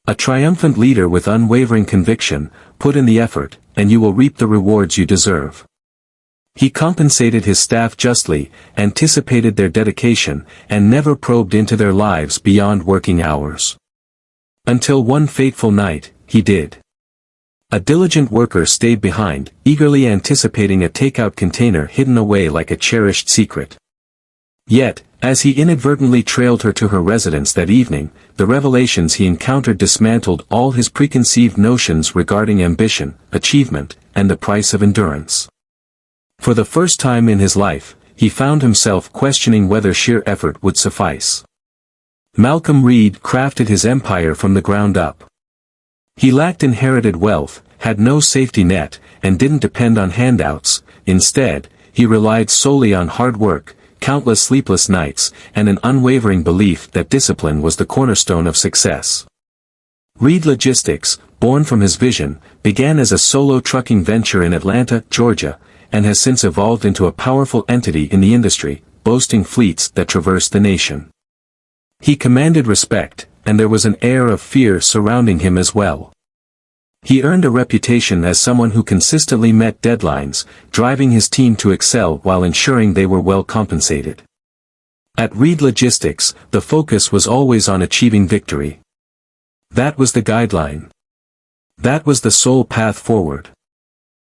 A triumphant leader with unwavering conviction, put in the effort, and you will reap the rewards you deserve. He compensated his staff justly, anticipated their dedication, and never probed into their lives beyond working hours. Until one fateful night, he did. A diligent worker stayed behind, eagerly anticipating a takeout container hidden away like a cherished secret. Yet, as he inadvertently trailed her to her residence that evening, the revelations he encountered dismantled all his preconceived notions regarding ambition, achievement, and the price of endurance. For the first time in his life, he found himself questioning whether sheer effort would suffice. Malcolm Reed crafted his empire from the ground up. He lacked inherited wealth, had no safety net, and didn't depend on handouts. Instead, he relied solely on hard work, countless sleepless nights, and an unwavering belief that discipline was the cornerstone of success. Reed Logistics, born from his vision, began as a solo trucking venture in Atlanta, Georgia, and has since evolved into a powerful entity in the industry, boasting fleets that traverse the nation. He commanded respect, and there was an air of fear surrounding him as well. He earned a reputation as someone who consistently met deadlines, driving his team to excel while ensuring they were well compensated. At Reed Logistics, the focus was always on achieving victory. That was the guideline. That was the sole path forward.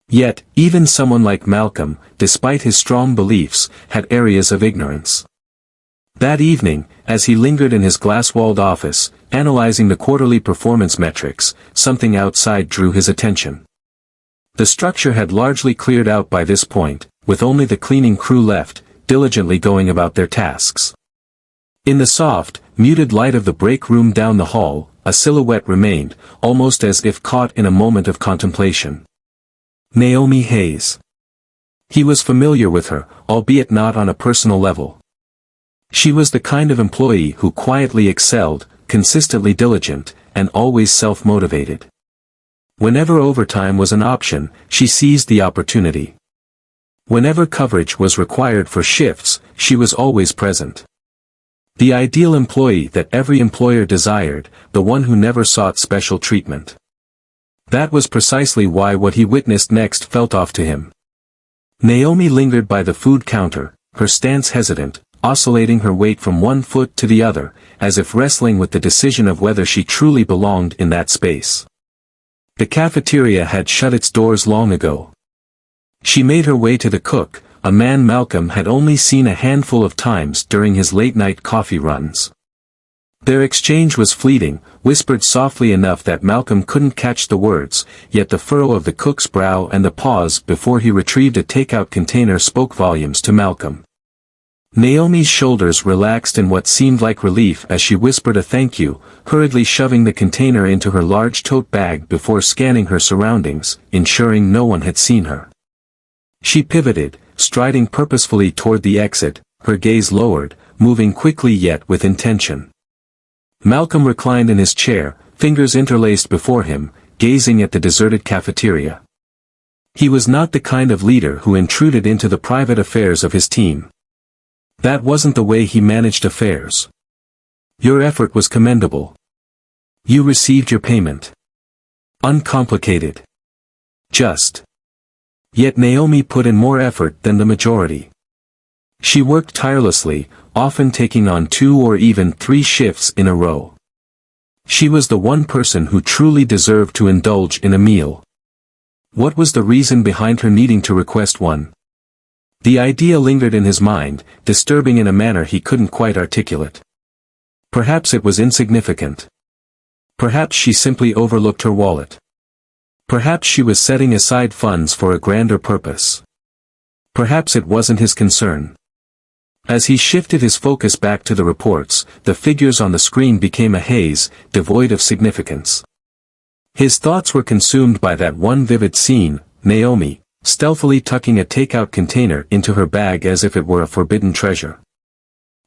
Yet, even someone like Malcolm, despite his strong beliefs, had areas of ignorance. That evening, as he lingered in his glass-walled office, analyzing the quarterly performance metrics, something outside drew his attention. The structure had largely cleared out by this point, with only the cleaning crew left, diligently going about their tasks. In the soft, muted light of the break room down the hall, a silhouette remained, almost as if caught in a moment of contemplation. Naomi Hayes. He was familiar with her, albeit not on a personal level. She was the kind of employee who quietly excelled, consistently diligent, and always self-motivated. Whenever overtime was an option, she seized the opportunity. Whenever coverage was required for shifts, she was always present. The ideal employee that every employer desired, the one who never sought special treatment. That was precisely why what he witnessed next felt off to him. Naomi lingered by the food counter, her stance hesitant, oscillating her weight from one foot to the other, as if wrestling with the decision of whether she truly belonged in that space. The cafeteria had shut its doors long ago. She made her way to the cook, a man Malcolm had only seen a handful of times during his late-night coffee runs. Their exchange was fleeting, whispered softly enough that Malcolm couldn't catch the words, yet the furrow of the cook's brow and the pause before he retrieved a takeout container spoke volumes to Malcolm. Naomi's shoulders relaxed in what seemed like relief as she whispered a thank you, hurriedly shoving the container into her large tote bag before scanning her surroundings, ensuring no one had seen her. She pivoted, striding purposefully toward the exit, her gaze lowered, moving quickly yet with intention. Malcolm reclined in his chair, fingers interlaced before him, gazing at the deserted cafeteria. He was not the kind of leader who intruded into the private affairs of his team. That wasn't the way he managed affairs. Your effort was commendable. You received your payment. Uncomplicated. Just. Yet Naomi put in more effort than the majority. She worked tirelessly, often taking on 2 or even 3 shifts in a row. She was the one person who truly deserved to indulge in a meal. What was the reason behind her needing to request one? The idea lingered in his mind, disturbing in a manner he couldn't quite articulate. Perhaps it was insignificant. Perhaps she simply overlooked her wallet. Perhaps she was setting aside funds for a grander purpose. Perhaps it wasn't his concern. As he shifted his focus back to the reports, the figures on the screen became a haze, devoid of significance. His thoughts were consumed by that one vivid scene, Naomi, stealthily tucking a takeout container into her bag as if it were a forbidden treasure.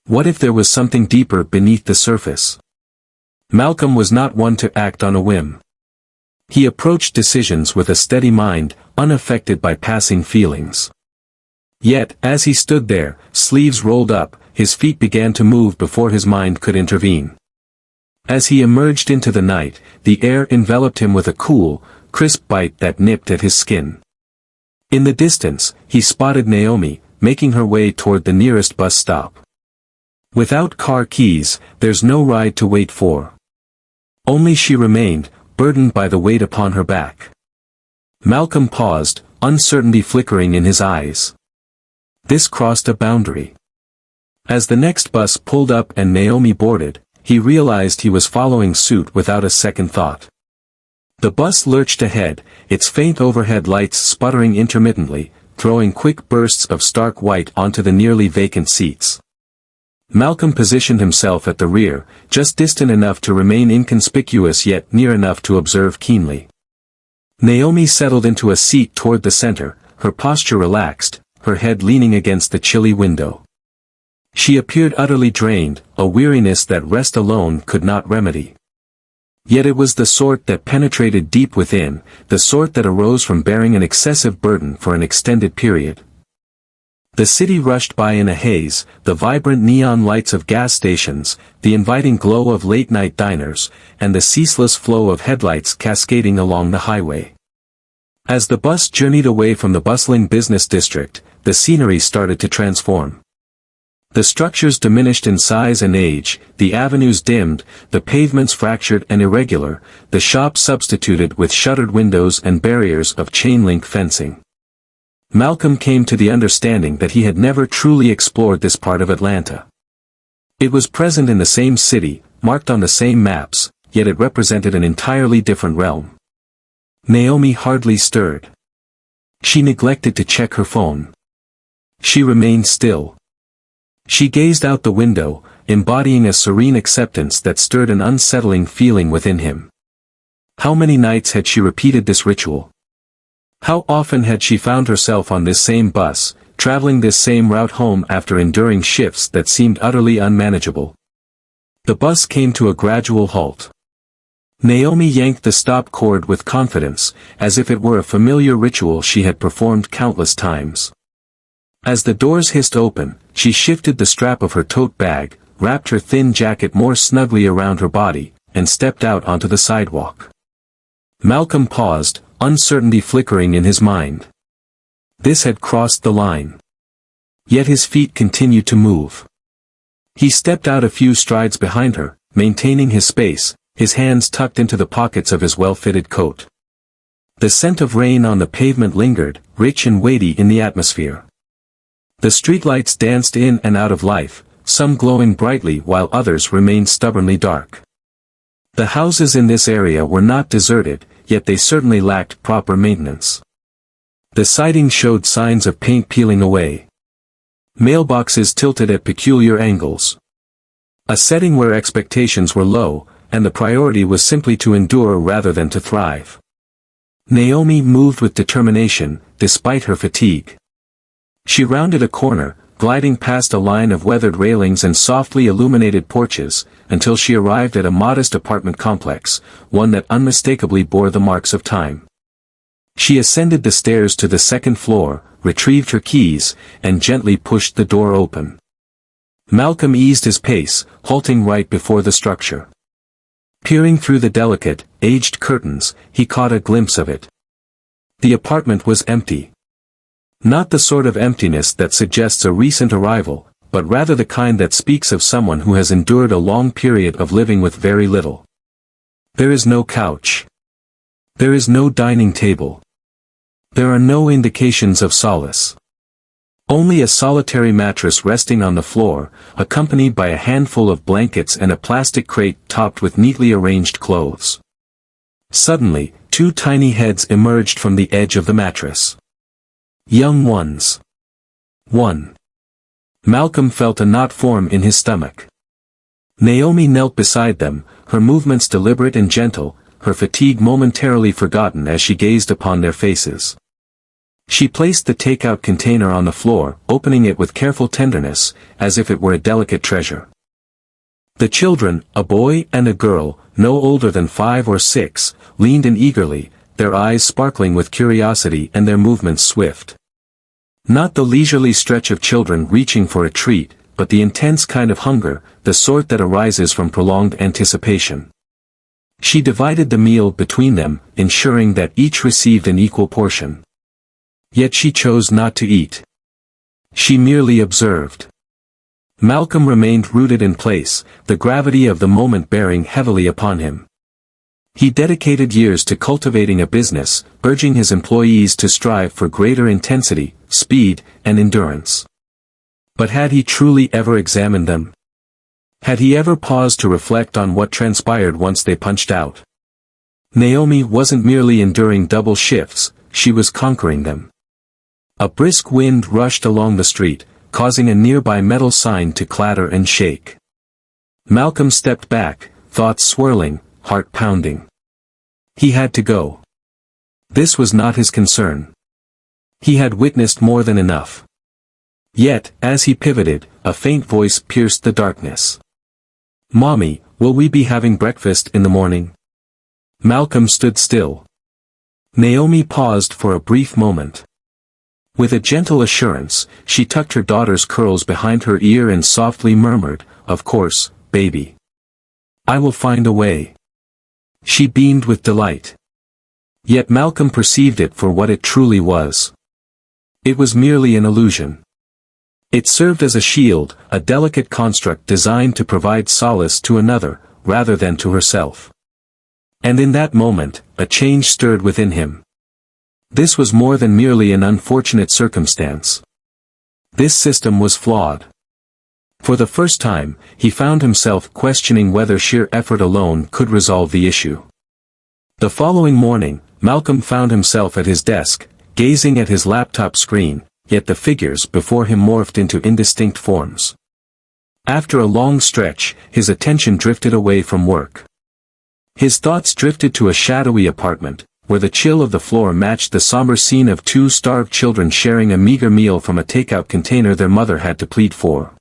What if there was something deeper beneath the surface? Malcolm was not one to act on a whim. He approached decisions with a steady mind, unaffected by passing feelings. Yet, as he stood there, sleeves rolled up, his feet began to move before his mind could intervene. As he emerged into the night, the air enveloped him with a cool, crisp bite that nipped at his skin. In the distance, he spotted Naomi, making her way toward the nearest bus stop. Without car keys, there's no ride to wait for. Only she remained, burdened by the weight upon her back. Malcolm paused, uncertainty flickering in his eyes. This crossed a boundary. As the next bus pulled up and Naomi boarded, he realized he was following suit without a second thought. The bus lurched ahead, its faint overhead lights sputtering intermittently, throwing quick bursts of stark white onto the nearly vacant seats. Malcolm positioned himself at the rear, just distant enough to remain inconspicuous yet near enough to observe keenly. Naomi settled into a seat toward the center, her posture relaxed, her head leaning against the chilly window. She appeared utterly drained, a weariness that rest alone could not remedy. Yet it was the sort that penetrated deep within, the sort that arose from bearing an excessive burden for an extended period. The city rushed by in a haze, the vibrant neon lights of gas stations, the inviting glow of late-night diners, and the ceaseless flow of headlights cascading along the highway. As the bus journeyed away from the bustling business district, the scenery started to transform. The structures diminished in size and age, the avenues dimmed, the pavements fractured and irregular, the shops substituted with shuttered windows and barriers of chain-link fencing. Malcolm came to the understanding that he had never truly explored this part of Atlanta. It was present in the same city, marked on the same maps, yet it represented an entirely different realm. Naomi hardly stirred. She neglected to check her phone. She remained still. She gazed out the window, embodying a serene acceptance that stirred an unsettling feeling within him. How many nights had she repeated this ritual? How often had she found herself on this same bus, traveling this same route home after enduring shifts that seemed utterly unmanageable? The bus came to a gradual halt. Naomi yanked the stop cord with confidence, as if it were a familiar ritual she had performed countless times. As the doors hissed open, she shifted the strap of her tote bag, wrapped her thin jacket more snugly around her body, and stepped out onto the sidewalk. Malcolm paused, uncertainty flickering in his mind. This had crossed the line. Yet his feet continued to move. He stepped out a few strides behind her, maintaining his space, his hands tucked into the pockets of his well-fitted coat. The scent of rain on the pavement lingered, rich and weighty in the atmosphere. The streetlights danced in and out of life, some glowing brightly while others remained stubbornly dark. The houses in this area were not deserted, yet they certainly lacked proper maintenance. The siding showed signs of paint peeling away. Mailboxes tilted at peculiar angles. A setting where expectations were low, and the priority was simply to endure rather than to thrive. Naomi moved with determination, despite her fatigue. She rounded a corner, gliding past a line of weathered railings and softly illuminated porches, until she arrived at a modest apartment complex, one that unmistakably bore the marks of time. She ascended the stairs to the second floor, retrieved her keys, and gently pushed the door open. Malcolm eased his pace, halting right before the structure. Peering through the delicate, aged curtains, he caught a glimpse of it. The apartment was empty. Not the sort of emptiness that suggests a recent arrival, but rather the kind that speaks of someone who has endured a long period of living with very little. There is no couch. There is no dining table. There are no indications of solace. Only a solitary mattress resting on the floor, accompanied by a handful of blankets and a plastic crate topped with neatly arranged clothes. Suddenly, two tiny heads emerged from the edge of the mattress. Young ones. 1. Malcolm felt a knot form in his stomach. Naomi knelt beside them, her movements deliberate and gentle, her fatigue momentarily forgotten as she gazed upon their faces. She placed the takeout container on the floor, opening it with careful tenderness, as if it were a delicate treasure. The children, a boy and a girl, no older than 5 or 6, leaned in eagerly, their eyes sparkling with curiosity and their movements swift. Not the leisurely stretch of children reaching for a treat, but the intense kind of hunger, the sort that arises from prolonged anticipation. She divided the meal between them, ensuring that each received an equal portion. Yet she chose not to eat. She merely observed. Malcolm remained rooted in place, the gravity of the moment bearing heavily upon him. He dedicated years to cultivating a business, urging his employees to strive for greater intensity, speed, and endurance. But had he truly ever examined them? Had he ever paused to reflect on what transpired once they punched out? Naomi wasn't merely enduring double shifts, she was conquering them. A brisk wind rushed along the street, causing a nearby metal sign to clatter and shake. Malcolm stepped back, thoughts swirling, heart pounding. He had to go. This was not his concern. He had witnessed more than enough. Yet, as he pivoted, a faint voice pierced the darkness. "Mommy, will we be having breakfast in the morning?" Malcolm stood still. Naomi paused for a brief moment. With a gentle assurance, she tucked her daughter's curls behind her ear and softly murmured, "Of course, baby. I will find a way." She beamed with delight. Yet Malcolm perceived it for what it truly was. It was merely an illusion. It served as a shield, a delicate construct designed to provide solace to another, rather than to herself. And in that moment, a change stirred within him. This was more than merely an unfortunate circumstance. This system was flawed. For the first time, he found himself questioning whether sheer effort alone could resolve the issue. The following morning, Malcolm found himself at his desk, gazing at his laptop screen, yet the figures before him morphed into indistinct forms. After a long stretch, his attention drifted away from work. His thoughts drifted to a shadowy apartment, where the chill of the floor matched the somber scene of two starved children sharing a meager meal from a takeout container their mother had to plead for.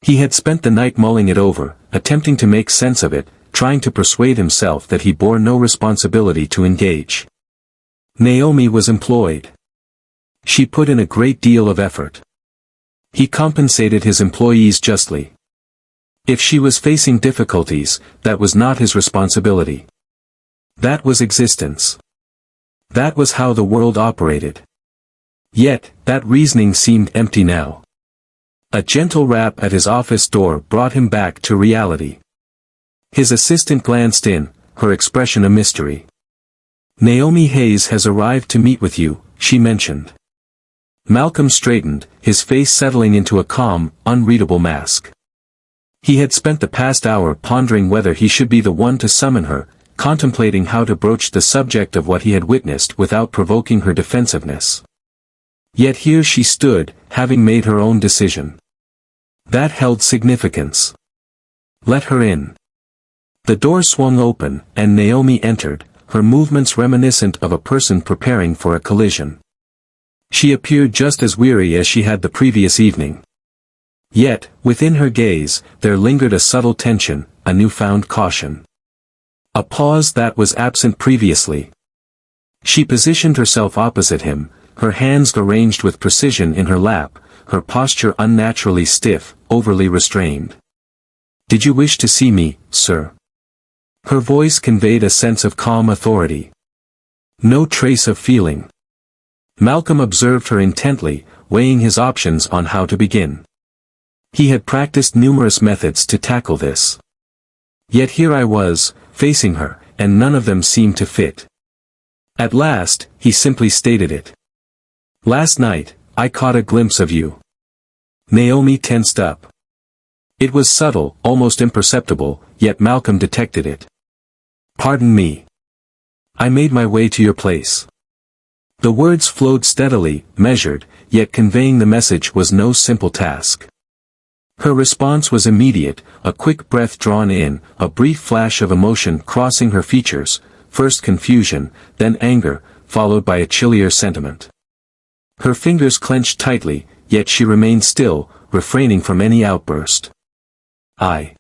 He had spent the night mulling it over, attempting to make sense of it, trying to persuade himself that he bore no responsibility to engage. Naomi was employed. She put in a great deal of effort. He compensated his employees justly. If she was facing difficulties, that was not his responsibility. That was existence. That was how the world operated. Yet, that reasoning seemed empty now. A gentle rap at his office door brought him back to reality. His assistant glanced in, her expression a mystery. "Naomi Hayes has arrived to meet with you," she mentioned. Malcolm straightened, his face settling into a calm, unreadable mask. He had spent the past hour pondering whether he should be the one to summon her, contemplating how to broach the subject of what he had witnessed without provoking her defensiveness. Yet here she stood, having made her own decision. That held significance. Let her in. The door swung open, and Naomi entered, her movements reminiscent of a person preparing for a collision. She appeared just as weary as she had the previous evening. Yet, within her gaze, there lingered a subtle tension, a newfound caution. A pause that was absent previously. She positioned herself opposite him, her hands arranged with precision in her lap, her posture unnaturally stiff, overly restrained. "Did you wish to see me, sir?" Her voice conveyed a sense of calm authority. No trace of feeling. Malcolm observed her intently, weighing his options on how to begin. He had practiced numerous methods to tackle this. Yet here I was, facing her, and none of them seemed to fit. At last, he simply stated it. "Last night, I caught a glimpse of you." Naomi tensed up. It was subtle, almost imperceptible, yet Malcolm detected it. "Pardon me. I made my way to your place." The words flowed steadily, measured, yet conveying the message was no simple task. Her response was immediate, a quick breath drawn in, a brief flash of emotion crossing her features, first confusion, then anger, followed by a chillier sentiment. Her fingers clenched tightly, yet she remained still, refraining from any outburst. I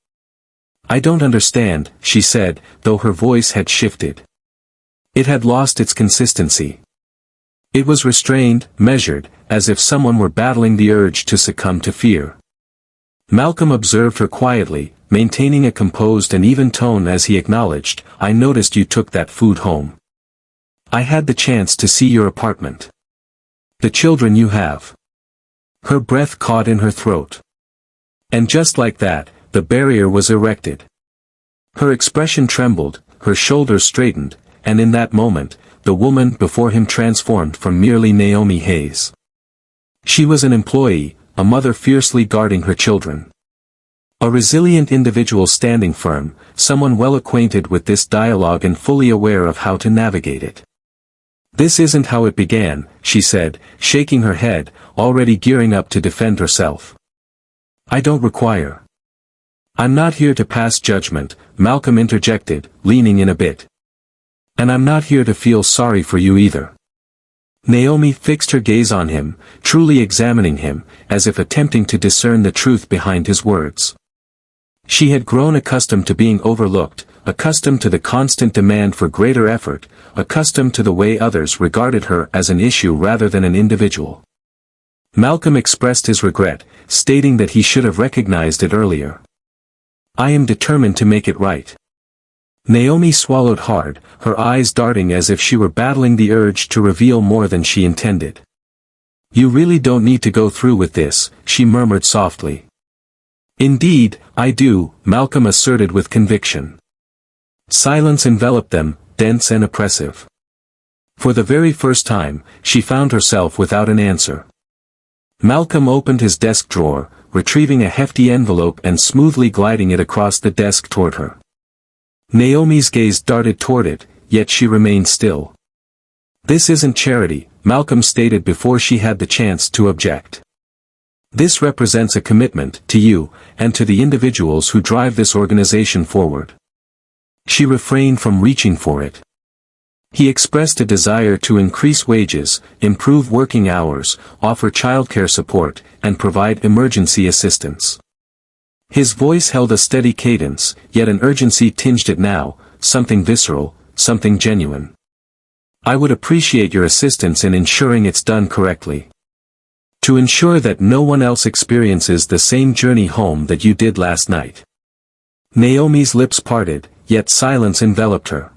don't understand," she said, though her voice had shifted. It had lost its consistency. It was restrained, measured, as if someone were battling the urge to succumb to fear. Malcolm observed her quietly, maintaining a composed and even tone as he acknowledged, "I noticed you took that food home. I had the chance to see your apartment. The children you have." Her breath caught in her throat. And just like that, the barrier was erected. Her expression trembled, her shoulders straightened, and in that moment, the woman before him transformed from merely Naomi Hayes. She was an employee, a mother fiercely guarding her children. A resilient individual standing firm, someone well acquainted with this dialogue and fully aware of how to navigate it. "This isn't how it began," she said, shaking her head, already gearing up to defend herself. "I don't require." "I'm not here to pass judgment," Malcolm interjected, leaning in a bit. "And I'm not here to feel sorry for you either." Naomi fixed her gaze on him, truly examining him, as if attempting to discern the truth behind his words. She had grown accustomed to being overlooked, accustomed to the constant demand for greater effort, accustomed to the way others regarded her as an issue rather than an individual. Malcolm expressed his regret, stating that he should have recognized it earlier. "I am determined to make it right." Naomi swallowed hard, her eyes darting as if she were battling the urge to reveal more than she intended. "You really don't need to go through with this," she murmured softly. "Indeed, I do," Malcolm asserted with conviction. Silence enveloped them, dense and oppressive. For the very first time, she found herself without an answer. Malcolm opened his desk drawer, retrieving a hefty envelope and smoothly gliding it across the desk toward her. Naomi's gaze darted toward it, yet she remained still. "This isn't charity," Malcolm stated before she had the chance to object. "This represents a commitment to you, and to the individuals who drive this organization forward." She refrained from reaching for it. He expressed a desire to increase wages, improve working hours, offer childcare support, and provide emergency assistance. His voice held a steady cadence, yet an urgency tinged it now, something visceral, something genuine. "I would appreciate your assistance in ensuring it's done correctly. To ensure that no one else experiences the same journey home that you did last night." Naomi's lips parted, yet silence enveloped her.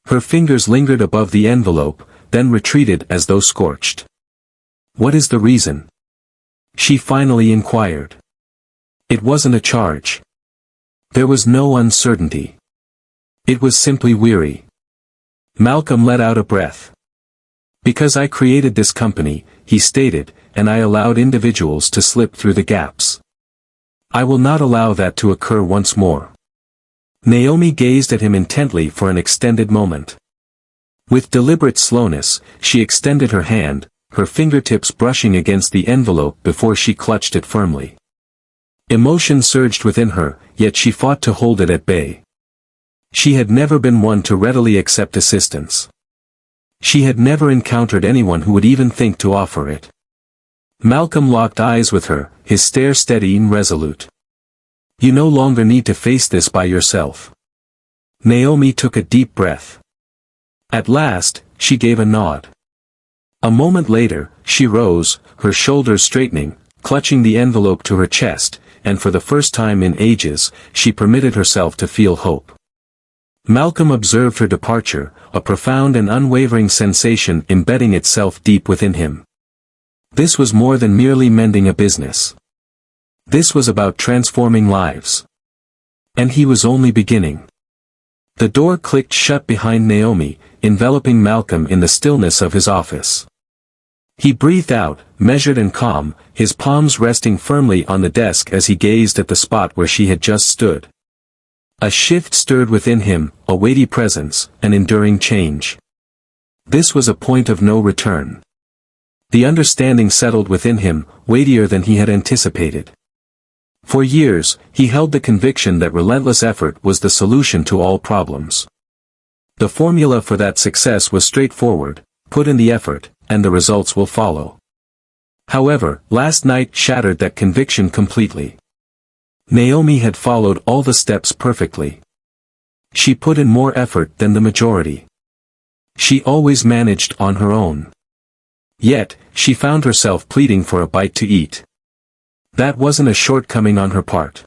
Her fingers lingered above the envelope, then retreated as though scorched. "What is the reason?" she finally inquired. It wasn't a charge. There was no uncertainty. It was simply weary. Malcolm let out a breath. "Because I created this company," he stated, "and I allowed individuals to slip through the gaps. I will not allow that to occur once more." Naomi gazed at him intently for an extended moment. With deliberate slowness, she extended her hand, her fingertips brushing against the envelope before she clutched it firmly. Emotion surged within her, yet she fought to hold it at bay. She had never been one to readily accept assistance. She had never encountered anyone who would even think to offer it. Malcolm locked eyes with her, his stare steady and resolute. "You no longer need to face this by yourself." Naomi took a deep breath. At last, she gave a nod. A moment later, she rose, her shoulders straightening, clutching the envelope to her chest, and for the first time in ages, she permitted herself to feel hope. Malcolm observed her departure, a profound and unwavering sensation embedding itself deep within him. This was more than merely mending a business. This was about transforming lives. And he was only beginning. The door clicked shut behind Naomi, enveloping Malcolm in the stillness of his office. He breathed out, measured and calm, his palms resting firmly on the desk as he gazed at the spot where she had just stood. A shift stirred within him, a weighty presence, an enduring change. This was a point of no return. The understanding settled within him, weightier than he had anticipated. For years, he held the conviction that relentless effort was the solution to all problems. The formula for that success was straightforward: put in the effort, and the results will follow. However, last night shattered that conviction completely. Naomi had followed all the steps perfectly. She put in more effort than the majority. She always managed on her own. Yet, she found herself pleading for a bite to eat. That wasn't a shortcoming on her part.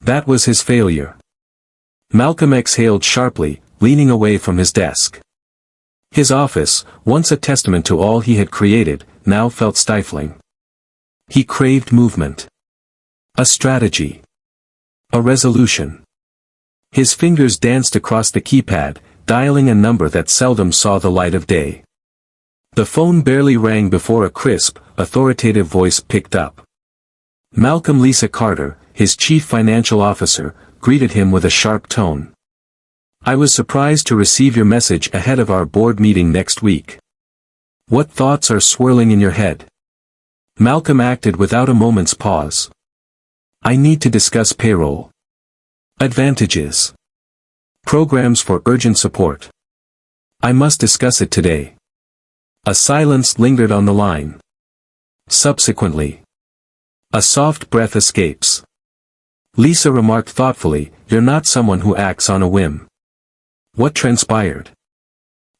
That was his failure. Malcolm exhaled sharply, leaning away from his desk. His office, once a testament to all he had created, now felt stifling. He craved movement. A strategy. A resolution. His fingers danced across the keypad, dialing a number that seldom saw the light of day. The phone barely rang before a crisp, authoritative voice picked up. Malcolm Lisa Carter, his chief financial officer, greeted him with a sharp tone. I was surprised to receive your message ahead of our board meeting next week. What thoughts are swirling in your head? Malcolm acted without a moment's pause. I need to discuss payroll. Advantages. Programs for urgent support. I must discuss it today. A silence lingered on the line. Subsequently, a soft breath escapes. Lisa remarked thoughtfully, you're not someone who acts on a whim. What transpired?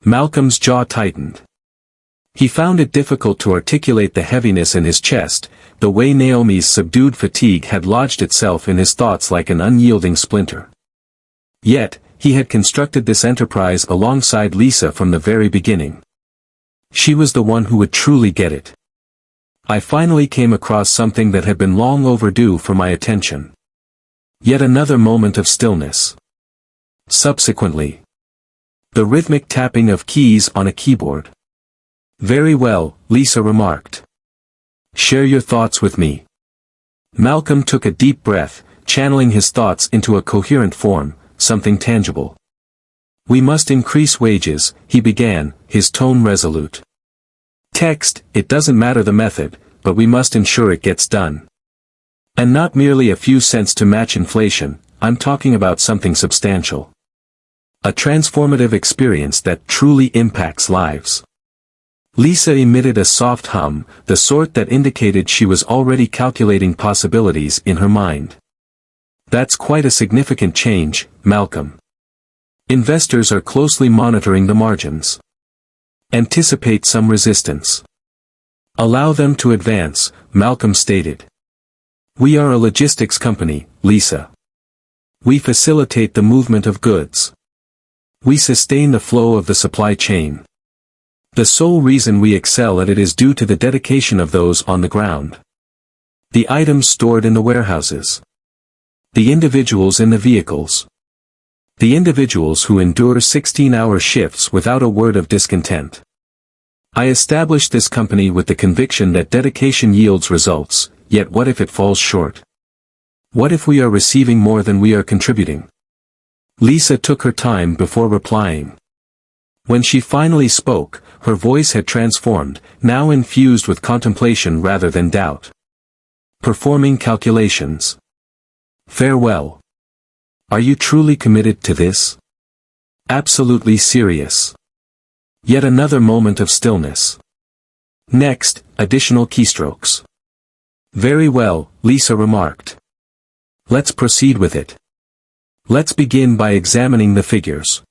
Malcolm's jaw tightened. He found it difficult to articulate the heaviness in his chest, the way Naomi's subdued fatigue had lodged itself in his thoughts like an unyielding splinter. Yet, he had constructed this enterprise alongside Lisa from the very beginning. She was the one who would truly get it. I finally came across something that had been long overdue for my attention. Yet another moment of stillness. Subsequently, the rhythmic tapping of keys on a keyboard. Very well, Lisa remarked. Share your thoughts with me. Malcolm took a deep breath, channeling his thoughts into a coherent form, something tangible. We must increase wages, he began, his tone resolute. Text, it doesn't matter the method, but we must ensure it gets done. And not merely a few cents to match inflation, I'm talking about something substantial. A transformative experience that truly impacts lives. Lisa emitted a soft hum, the sort that indicated she was already calculating possibilities in her mind. That's quite a significant change, Malcolm. Investors are closely monitoring the margins. Anticipate some resistance. Allow them to advance, Malcolm stated. We are a logistics company, Lisa. We facilitate the movement of goods. We sustain the flow of the supply chain. The sole reason we excel at it is due to the dedication of those on the ground. The items stored in the warehouses. The individuals in the vehicles. The individuals who endure 16-hour shifts without a word of discontent. I established this company with the conviction that dedication yields results, yet what if it falls short? What if we are receiving more than we are contributing? Lisa took her time before replying. When she finally spoke, her voice had transformed, now infused with contemplation rather than doubt. Performing calculations. Farewell. Are you truly committed to this? Absolutely serious. Yet another moment of stillness. Next, additional keystrokes. Very well, Lisa remarked. Let's proceed with it. Let's begin by examining the figures.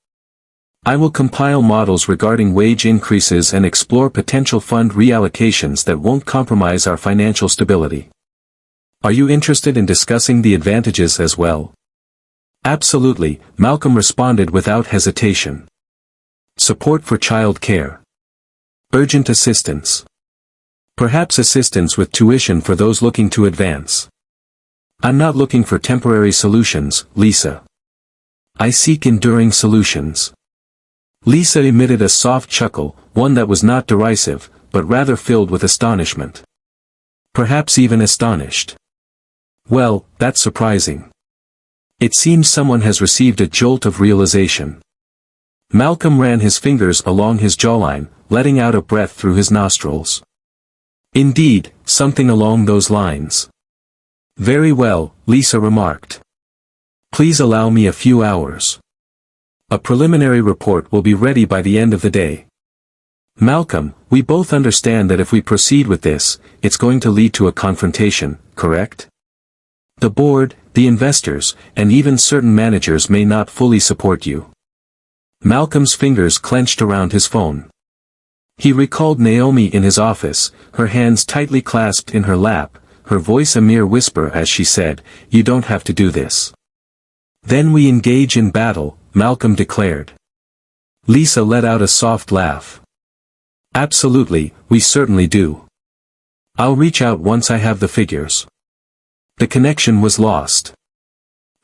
I will compile models regarding wage increases and explore potential fund reallocations that won't compromise our financial stability. Are you interested in discussing the advantages as well? Absolutely, Malcolm responded without hesitation. Support for child care. Urgent assistance. Perhaps assistance with tuition for those looking to advance. I'm not looking for temporary solutions, Lisa. I seek enduring solutions. Lisa emitted a soft chuckle, one that was not derisive, but rather filled with astonishment. Perhaps even astonished. Well, that's surprising. It seems someone has received a jolt of realization. Malcolm ran his fingers along his jawline, letting out a breath through his nostrils. Indeed, something along those lines. Very well, Lisa remarked. Please allow me a few hours. A preliminary report will be ready by the end of the day. Malcolm, we both understand that if we proceed with this, it's going to lead to a confrontation, correct? The board, the investors, and even certain managers may not fully support you. Malcolm's fingers clenched around his phone. He recalled Naomi in his office, her hands tightly clasped in her lap, her voice a mere whisper as she said, "You don't have to do this." "Then we engage in battle," Malcolm declared. Lisa let out a soft laugh. "Absolutely, we certainly do. I'll reach out once I have the figures." The connection was lost.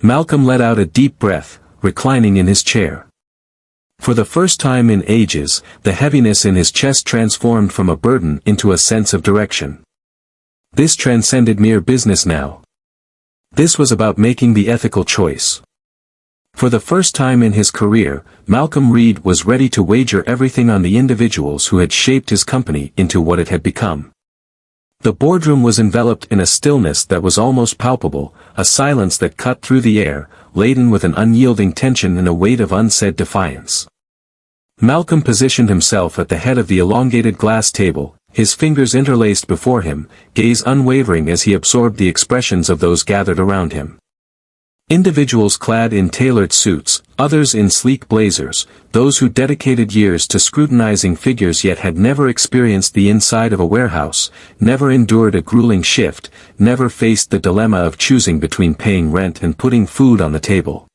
Malcolm let out a deep breath, reclining in his chair. For the first time in ages, the heaviness in his chest transformed from a burden into a sense of direction. This transcended mere business now. This was about making the ethical choice. For the first time in his career, Malcolm Reed was ready to wager everything on the individuals who had shaped his company into what it had become. The boardroom was enveloped in a stillness that was almost palpable, a silence that cut through the air, laden with an unyielding tension and a weight of unsaid defiance. Malcolm positioned himself at the head of the elongated glass table, his fingers interlaced before him, gaze unwavering as he absorbed the expressions of those gathered around him. Individuals clad in tailored suits, others in sleek blazers, those who dedicated years to scrutinizing figures yet had never experienced the inside of a warehouse, never endured a grueling shift, never faced the dilemma of choosing between paying rent and putting food on the table.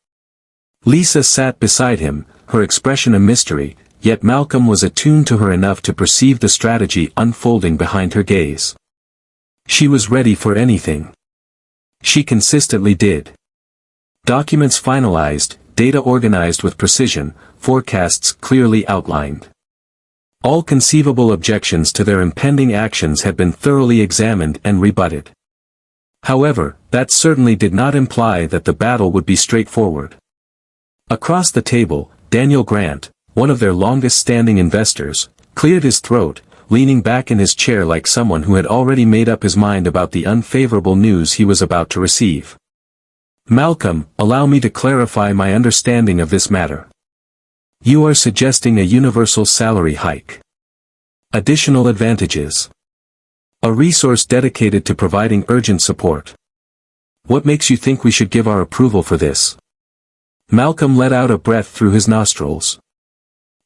Lisa sat beside him, her expression a mystery, yet Malcolm was attuned to her enough to perceive the strategy unfolding behind her gaze. She was ready for anything. She consistently did. Documents finalized, data organized with precision, forecasts clearly outlined. All conceivable objections to their impending actions had been thoroughly examined and rebutted. However, that certainly did not imply that the battle would be straightforward. Across the table, Daniel Grant, one of their longest-standing investors, cleared his throat, leaning back in his chair like someone who had already made up his mind about the unfavorable news he was about to receive. "Malcolm, allow me to clarify my understanding of this matter. You are suggesting a universal salary hike. Additional advantages. A resource dedicated to providing urgent support. What makes you think we should give our approval for this?" Malcolm let out a breath through his nostrils.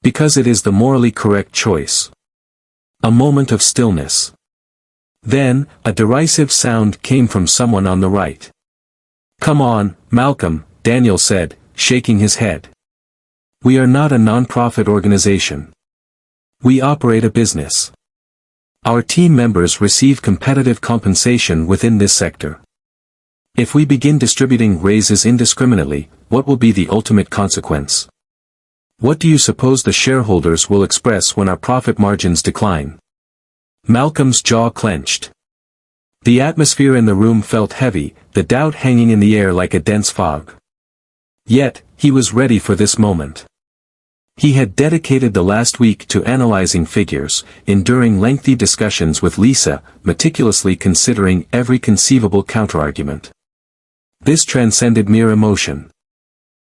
"Because it is the morally correct choice." A moment of stillness. Then, a derisive sound came from someone on the right. "Come on, Malcolm," Daniel said, shaking his head. "We are not a non-profit organization. We operate a business. Our team members receive competitive compensation within this sector. If we begin distributing raises indiscriminately, what will be the ultimate consequence? What do you suppose the shareholders will express when our profit margins decline?" Malcolm's jaw clenched. The atmosphere in the room felt heavy, the doubt hanging in the air like a dense fog. Yet, he was ready for this moment. He had dedicated the last week to analyzing figures, enduring lengthy discussions with Lisa, meticulously considering every conceivable counterargument. This transcended mere emotion.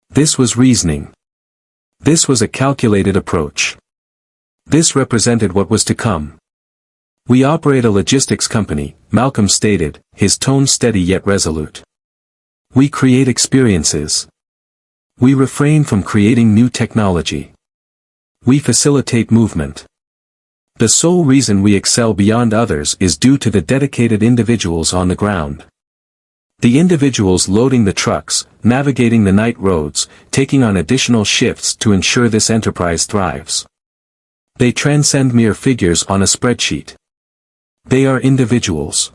This was reasoning. This was a calculated approach. This represented what was to come. "We operate a logistics company," Malcolm stated, his tone steady yet resolute. "We create experiences. We refrain from creating new technology. We facilitate movement. The sole reason we excel beyond others is due to the dedicated individuals on the ground. The individuals loading the trucks, navigating the night roads, taking on additional shifts to ensure this enterprise thrives. They transcend mere figures on a spreadsheet. They are individuals.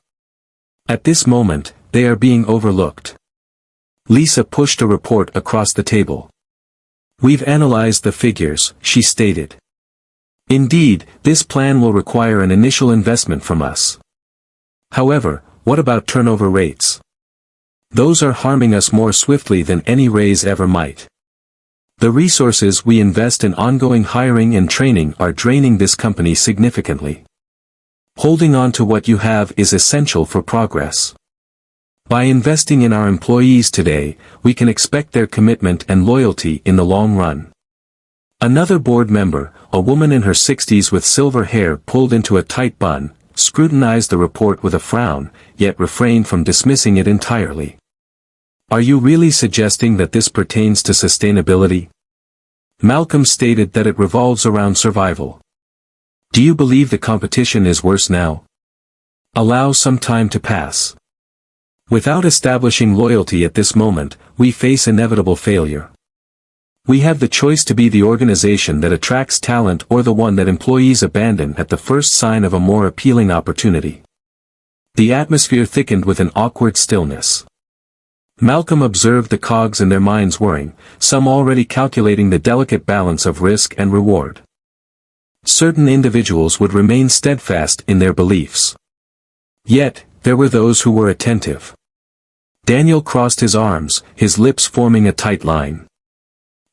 At this moment, they are being overlooked." Lisa pushed a report across the table. "We've analyzed the figures," she stated. "Indeed, this plan will require an initial investment from us. However, what about turnover rates? Those are harming us more swiftly than any raise ever might. The resources we invest in ongoing hiring and training are draining this company significantly. Holding on to what you have is essential for progress. By investing in our employees today, we can expect their commitment and loyalty in the long run." Another board member, a woman in her 60s with silver hair pulled into a tight bun, scrutinized the report with a frown, yet refrained from dismissing it entirely. "Are you really suggesting that this pertains to sustainability?" Malcolm stated that it revolves around survival. "Do you believe the competition is worse now?" Allow some time to pass. Without establishing loyalty at this moment, we face inevitable failure. We have the choice to be the organization that attracts talent or the one that employees abandon at the first sign of a more appealing opportunity. The atmosphere thickened with an awkward stillness. Malcolm observed the cogs in their minds whirring, some already calculating the delicate balance of risk and reward. Certain individuals would remain steadfast in their beliefs. Yet, there were those who were attentive. Daniel crossed his arms, his lips forming a tight line.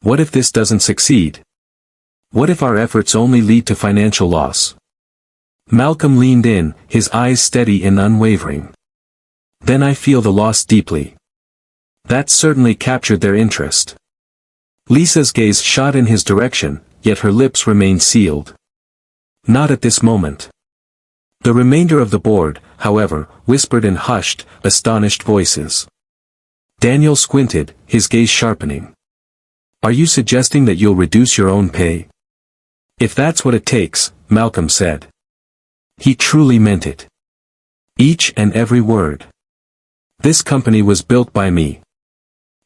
What if this doesn't succeed? What if our efforts only lead to financial loss? Malcolm leaned in, his eyes steady and unwavering. Then I feel the loss deeply. That certainly captured their interest. Lisa's gaze shot in his direction, yet her lips remained sealed. Not at this moment. The remainder of the board, however, whispered in hushed, astonished voices. Daniel squinted, his gaze sharpening. Are you suggesting that you'll reduce your own pay? If that's what it takes, Malcolm said. He truly meant it. Each and every word. This company was built by me.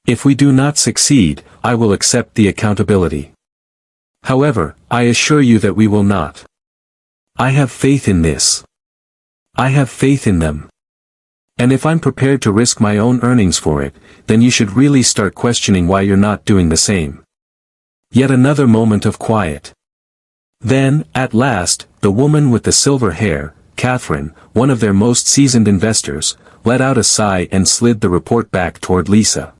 If we do not succeed, I will accept the accountability. However, I assure you that we will not. I have faith in this. I have faith in them. And if I'm prepared to risk my own earnings for it, then you should really start questioning why you're not doing the same. Yet another moment of quiet. Then, at last, the woman with the silver hair, Catherine, one of their most seasoned investors, let out a sigh and slid the report back toward Lisa.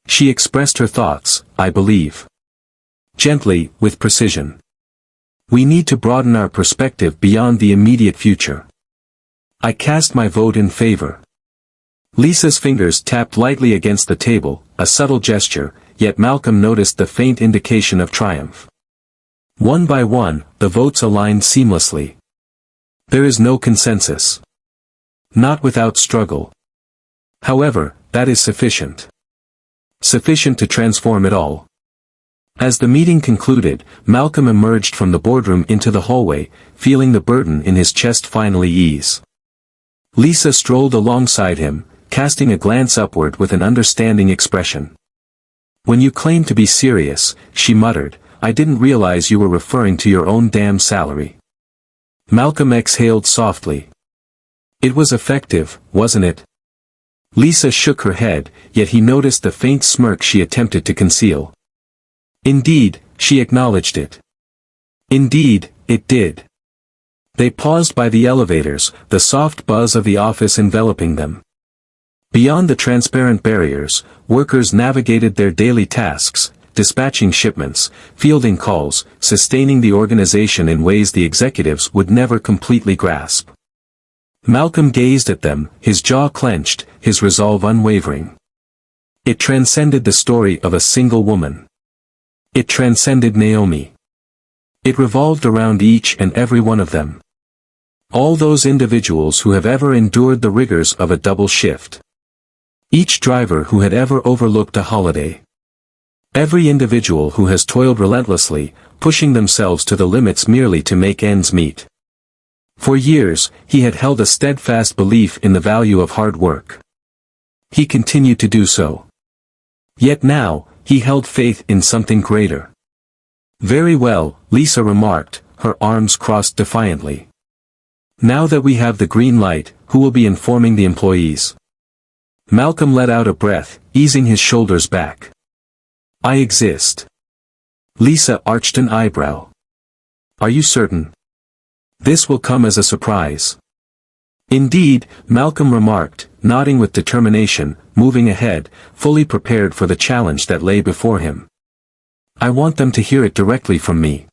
She expressed her thoughts, I believe. Gently, with precision. We need to broaden our perspective beyond the immediate future. I cast my vote in favor. Lisa's fingers tapped lightly against the table, a subtle gesture, yet Malcolm noticed the faint indication of triumph. One by one, the votes aligned seamlessly. There is no consensus. Not without struggle. However, that is sufficient. Sufficient to transform it all. As the meeting concluded, Malcolm emerged from the boardroom into the hallway, feeling the burden in his chest finally ease. Lisa strolled alongside him, casting a glance upward with an understanding expression. When you claim to be serious, she muttered, I didn't realize you were referring to your own damn salary. Malcolm exhaled softly. It was effective, wasn't it? Lisa shook her head, yet he noticed the faint smirk she attempted to conceal. Indeed, she acknowledged it. Indeed, it did. They paused by the elevators, the soft buzz of the office enveloping them. Beyond the transparent barriers, workers navigated their daily tasks, dispatching shipments, fielding calls, sustaining the organization in ways the executives would never completely grasp. Malcolm gazed at them, his jaw clenched, his resolve unwavering. It transcended the story of a single woman. It transcended Naomi. It revolved around each and every one of them. All those individuals who have ever endured the rigors of a double shift. Each driver who had ever overlooked a holiday. Every individual who has toiled relentlessly, pushing themselves to the limits merely to make ends meet. For years, he had held a steadfast belief in the value of hard work. He continued to do so. Yet now, he held faith in something greater. Very well, Lisa remarked, her arms crossed defiantly. Now that we have the green light, who will be informing the employees? Malcolm let out a breath, easing his shoulders back. I exist. Lisa arched an eyebrow. Are you certain? This will come as a surprise. Indeed, Malcolm remarked, nodding with determination, moving ahead, fully prepared for the challenge that lay before him. I want them to hear it directly from me.